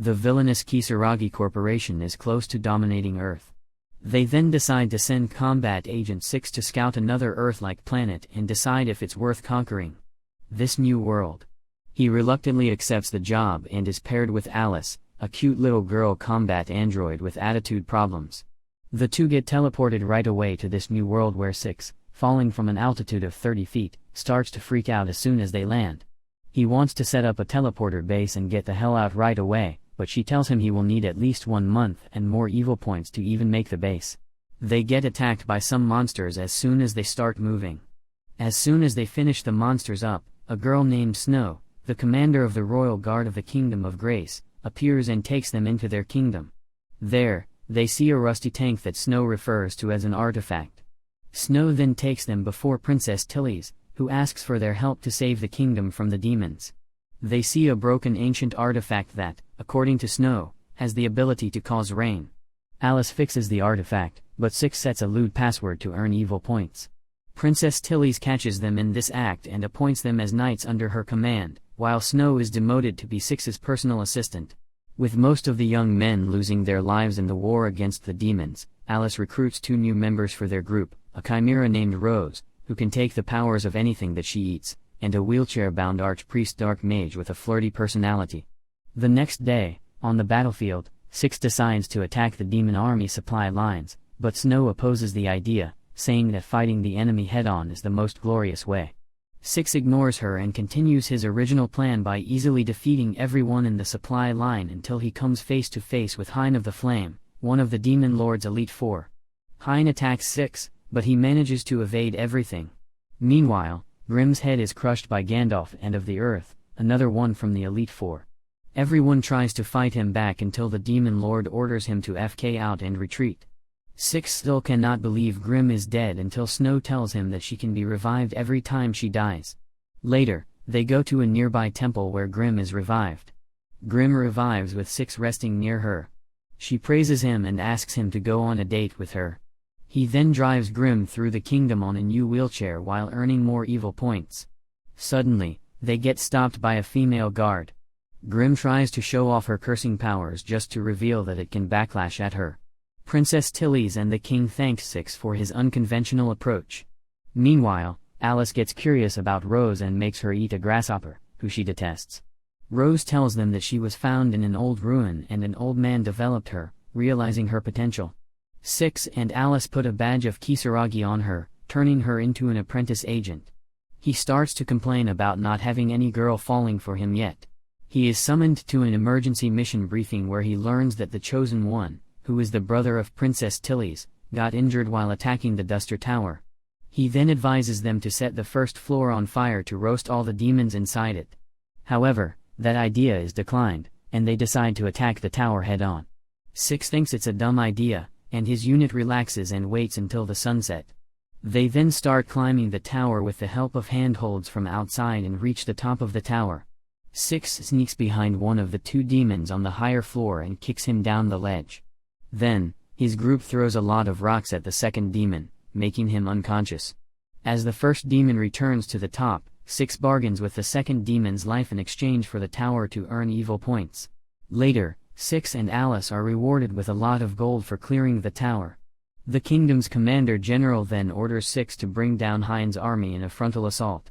The villainous Kisaragi Corporation is close to dominating Earth. They then decide to send Combat Agent 6 to scout another Earth-like planet and decide if it's worth conquering. This new world. He reluctantly accepts the job and is paired with Alice, a cute little girl combat android with attitude problems. The two get teleported right away to this new world where 6, falling from an altitude of 30 feet, starts to freak out as soon as they land. He wants to set up a teleporter base and get the hell out right away, but she tells him he will need at least 1 month and more evil points to even make the base. They get attacked by some monsters as soon as they start moving. As soon as they finish the monsters up, a girl named Snow, the commander of the Royal Guard of the Kingdom of Grace, appears and takes them into their kingdom. There, they see a rusty tank that Snow refers to as an artifact. Snow then takes them before Princess Tilly's, who asks for their help to save the kingdom from the demons. They see a broken ancient artifact that, according to Snow, has the ability to cause rain. Alice fixes the artifact, but 6 sets a lewd password to earn evil points. Princess Tilly's catches them in this act and appoints them as knights under her command, while Snow is demoted to be 6's personal assistant. With most of the young men losing their lives in the war against the demons, Alice recruits 2 new members for their group, a chimera named Rose, who can take the powers of anything that she eats, and a wheelchair-bound archpriest dark mage with a flirty personality. The next day, on the battlefield, 6 decides to attack the demon army supply lines, but Snow opposes the idea, saying that fighting the enemy head-on is the most glorious way. 6 ignores her and continues his original plan by easily defeating everyone in the supply line until he comes face to face with Hein of the Flame, one of the Demon Lord's Elite Four. Hein attacks 6, but he manages to evade everything. Meanwhile, Grimm's head is crushed by Gandalf and of the Earth, another one from the Elite Four. Everyone tries to fight him back until the Demon Lord orders him to FK out and retreat. 6 still cannot believe Grimm is dead until Snow tells him that she can be revived every time she dies. Later, they go to a nearby temple where Grimm is revived. Grimm revives with 6 resting near her. She praises him and asks him to go on a date with her. He then drives Grimm through the kingdom on a new wheelchair while earning more evil points. Suddenly, they get stopped by a female guard. Grimm tries to show off her cursing powers just to reveal that it can backlash at her. Princess Tilly's and the king thanks 6 for his unconventional approach. Meanwhile, Alice gets curious about Rose and makes her eat a grasshopper, who she detests. Rose tells them that she was found in an old ruin and an old man developed her, realizing her potential. 6 and Alice put a badge of Kisaragi on her, turning her into an apprentice agent. He starts to complain about not having any girl falling for him yet. He is summoned to an emergency mission briefing where he learns that the Chosen One, who is the brother of Princess Tilly's, got injured while attacking the Duster Tower. He then advises them to set the first floor on fire to roast all the demons inside it. However, that idea is declined, and they decide to attack the tower head-on. 6 thinks it's a dumb idea, and his unit relaxes and waits until the sunset. They then start climbing the tower with the help of handholds from outside and reach the top of the tower. 6 sneaks behind one of the 2 demons on the higher floor and kicks him down the ledge. Then, his group throws a lot of rocks at the second demon, making him unconscious. As the first demon returns to the top, 6 bargains with the second demon's life in exchange for the tower to earn evil points. Later, 6 and Alice are rewarded with a lot of gold for clearing the tower. The kingdom's commander-general then orders 6 to bring down Hein's army in a frontal assault.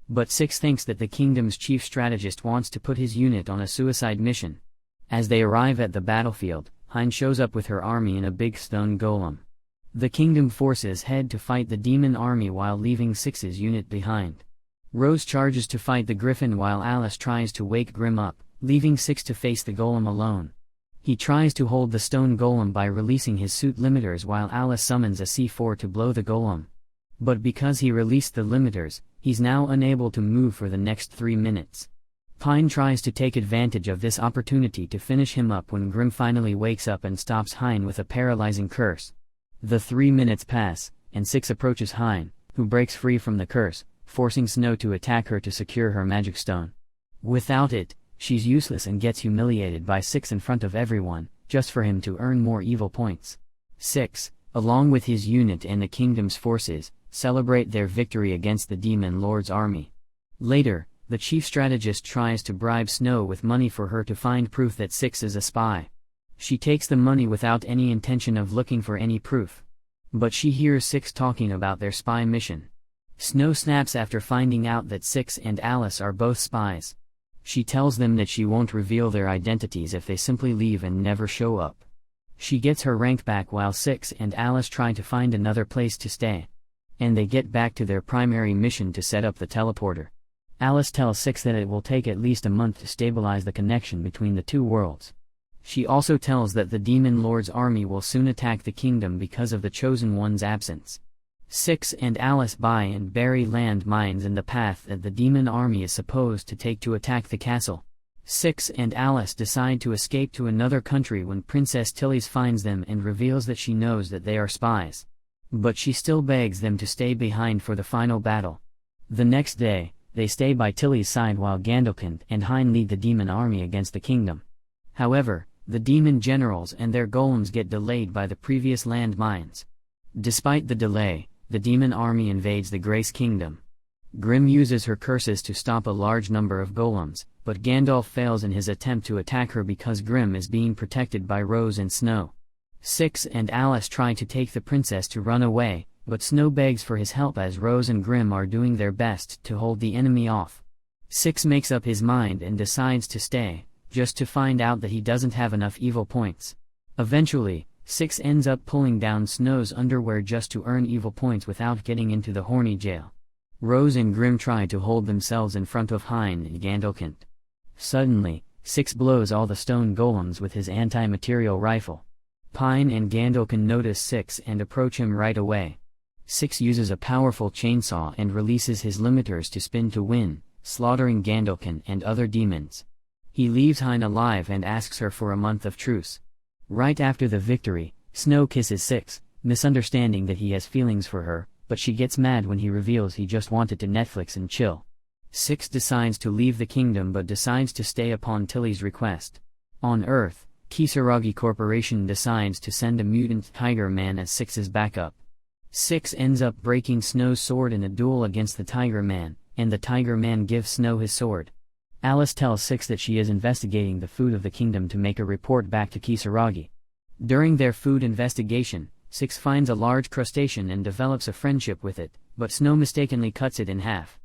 But 6 thinks that the kingdom's chief strategist wants to put his unit on a suicide mission. As they arrive at the battlefield, Hein shows up with her army in a big stone golem. The kingdom forces head to fight the demon army while leaving 6's unit behind. Rose charges to fight the griffin while Alice tries to wake Grimm up, leaving 6 to face the golem alone. He tries to hold the stone golem by releasing his suit limiters while Alice summons a C4 to blow the golem. But because he released the limiters, he's now unable to move for the next 3 minutes. Hein tries to take advantage of this opportunity to finish him up when Grimm finally wakes up and stops Hein with a paralyzing curse. The 3 minutes pass, and 6 approaches Hein, who breaks free from the curse, forcing Snow to attack her to secure her magic stone. Without it, she's useless and gets humiliated by 6 in front of everyone, just for him to earn more evil points. 6, along with his unit and the kingdom's forces, celebrate their victory against the Demon Lord's army. Later, The chief strategist tries to bribe Snow with money for her to find proof that Six is a spy. She takes the money without any intention of looking for any proof. But she hears Six talking about their spy mission. Snow snaps after finding out that Six and Alice are both spies. She tells them that she won't reveal their identities if they simply leave and never show up. She gets her rank back while Six and Alice try to find another place to stay. And they get back to their primary mission to set up the teleporter. Alice tells Six that it will take at least a month to stabilize the connection between the two worlds. She also tells that the Demon Lord's army will soon attack the kingdom because of the Chosen One's absence. Six and Alice buy and bury land mines in the path that the demon army is supposed to take to attack the castle. Six and Alice decide to escape to another country when Princess Tilly's finds them and reveals that she knows that they are spies. But she still begs them to stay behind for the final battle. The next day, they stay by Tilly's side while Gandalkin and Hein lead the demon army against the kingdom. However, the demon generals and their golems get delayed by the previous land mines. Despite the delay, the demon army invades the Grace Kingdom. Grimm uses her curses to stop a large number of golems, but Gandalf fails in his attempt to attack her because Grimm is being protected by Rose and Snow. Six and Alice try to take the princess to run away, but Snow begs for his help as Rose and Grimm are doing their best to hold the enemy off. Six makes up his mind and decides to stay, just to find out that he doesn't have enough evil points. Eventually, Six ends up pulling down Snow's underwear just to earn evil points without getting into the horny jail. Rose and Grimm try to hold themselves in front of Hein and Gandalkin. Suddenly, Six blows all the stone golems with his anti-material rifle. Pine and Gandalkin notice Six and approach him right away. Six uses a powerful chainsaw and releases his limiters to spin to win, slaughtering Gandalkin and other demons. He leaves Hein alive and asks her for a month of truce. Right after the victory, Snow kisses Six, misunderstanding that he has feelings for her, but she gets mad when he reveals he just wanted to Netflix and chill. Six decides to leave the kingdom but decides to stay upon Tilly's request. On Earth, Kisaragi Corporation decides to send a mutant Tiger Man as Six's backup. Six ends up breaking Snow's sword in a duel against the Tiger Man, and the Tiger Man gives Snow his sword. Alice tells Six that she is investigating the food of the kingdom to make a report back to Kisaragi. During their food investigation, Six finds a large crustacean and develops a friendship with it, but Snow mistakenly cuts it in half.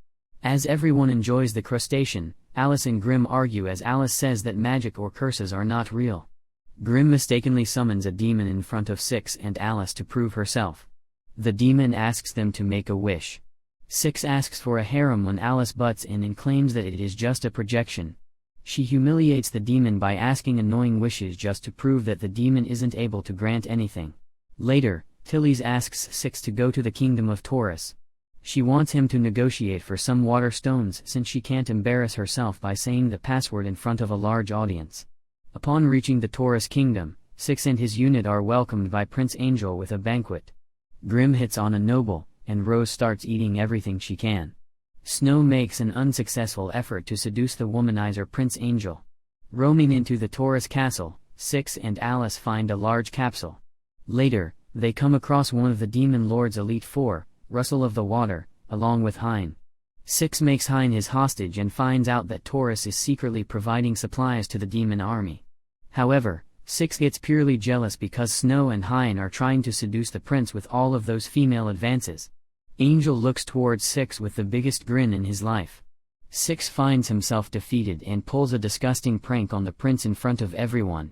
As everyone enjoys the crustacean, Alice and Grimm argue as Alice says that magic or curses are not real. Grimm mistakenly summons a demon in front of Six and Alice to prove herself. The demon asks them to make a wish. Six asks for a harem when Alice butts in and claims that it is just a projection. She humiliates the demon by asking annoying wishes just to prove that the demon isn't able to grant anything. Later, Tilly's asks Six to go to the kingdom of Taurus. She wants him to negotiate for some water stones since she can't embarrass herself by saying the password in front of a large audience. Upon reaching the Taurus kingdom, Six and his unit are welcomed by Prince Angel with a banquet. Grimm hits on a noble, and Rose starts eating everything she can. Snow makes an unsuccessful effort to seduce the womanizer Prince Angel. Roaming into the Taurus castle, Six and Alice find a large capsule. Later, they come across one of the Demon Lord's Elite Four, Russell of the Water, along with Hein. Six makes Hein his hostage and finds out that Taurus is secretly providing supplies to the demon army. However, Six gets purely jealous because Snow and Hein are trying to seduce the prince with all of those female advances. Angel looks towards Six with the biggest grin in his life. Six finds himself defeated and pulls a disgusting prank on the prince in front of everyone.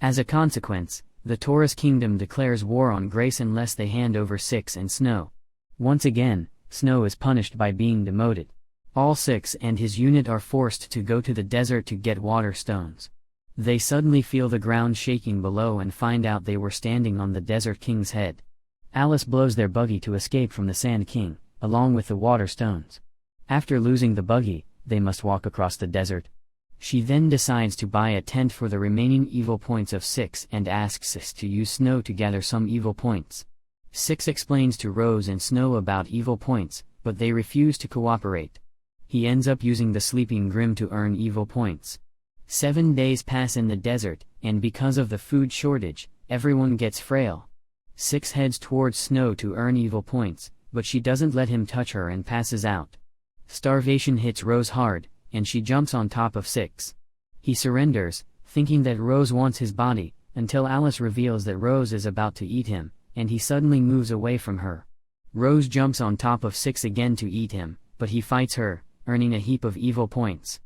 As a consequence, the Taurus kingdom declares war on Grace unless they hand over Six and Snow. Once again, Snow is punished by being demoted. All Six and his unit are forced to go to the desert to get water stones. They suddenly feel the ground shaking below and find out they were standing on the Desert King's head. Alice blows their buggy to escape from the Sand King, along with the water stones. After losing the buggy, they must walk across the desert. She then decides to buy a tent for the remaining evil points of Six and asks Six to use Snow to gather some evil points. Six explains to Rose and Snow about evil points, but they refuse to cooperate. He ends up using the sleeping Grimm to earn evil points. 7 days pass in the desert, and because of the food shortage, everyone gets frail. Six heads towards Snow to earn evil points, but she doesn't let him touch her and passes out. Starvation hits Rose hard, and she jumps on top of Six. He surrenders, thinking that Rose wants his body, until Alice reveals that Rose is about to eat him, and he suddenly moves away from her. Rose jumps on top of Six again to eat him, but he fights her, earning a heap of evil points.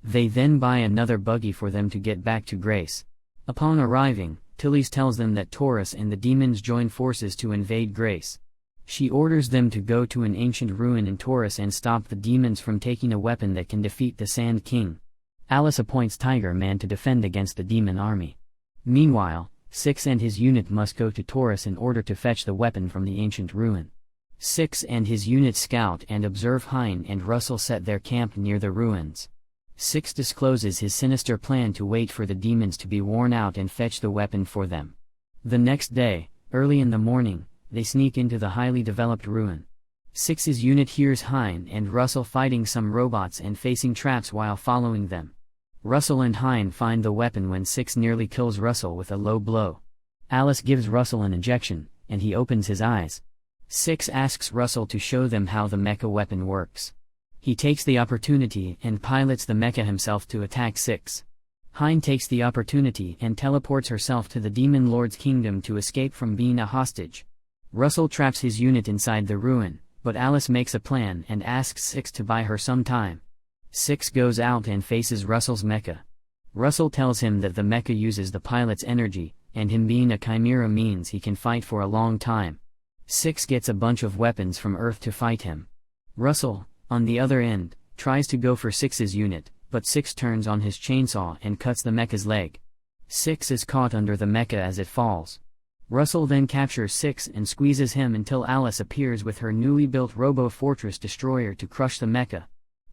They then buy another buggy for them to get back to Grace. Upon arriving, Tilly tells them that Taurus and the demons join forces to invade Grace. She orders them to go to an ancient ruin in Taurus and stop the demons from taking a weapon that can defeat the Sand King. Alice appoints Tiger Man to defend against the demon army. Meanwhile, Six and his unit must go to Taurus in order to fetch the weapon from the ancient ruin. Six and his unit scout and observe Hein and Russell set their camp near the ruins. Six discloses his sinister plan to wait for the demons to be worn out and fetch the weapon for them. The next day, early in the morning, they sneak into the highly developed ruin. Six's unit hears Hein and Russell fighting some robots and facing traps while following them. Russell and Hein find the weapon when Six nearly kills Russell with a low blow. Alice gives Russell an injection, and he opens his eyes. Six asks Russell to show them how the mecha weapon works. He takes the opportunity and pilots the mecha himself to attack Six. Hein takes the opportunity and teleports herself to the Demon Lord's kingdom to escape from being a hostage. Russell traps his unit inside the ruin, but Alice makes a plan and asks Six to buy her some time. Six goes out and faces Russell's mecha. Russell tells him that the mecha uses the pilot's energy, and him being a chimera means he can fight for a long time. Six gets a bunch of weapons from Earth to fight him. Russell, on the other end, tries to go for Six's unit, but Six turns on his chainsaw and cuts the mecha's leg. Six is caught under the mecha as it falls. Russell then captures Six and squeezes him until Alice appears with her newly built Robo-Fortress Destroyer to crush the mecha.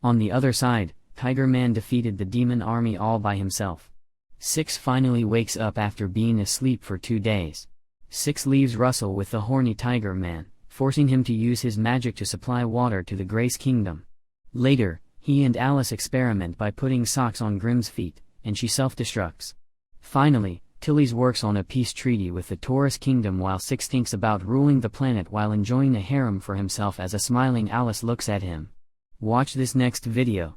On the other side, Tiger Man defeated the demon army all by himself. Six finally wakes up after being asleep for 2 days. Six leaves Russell with the horny Tiger Man, forcing him to use his magic to supply water to the Grace Kingdom. Later, he and Alice experiment by putting socks on Grimm's feet, and she self-destructs. Finally, Tilly works on a peace treaty with the Taurus Kingdom while Six thinks about ruling the planet while enjoying a harem for himself as a smiling Alice looks at him. Watch this next video.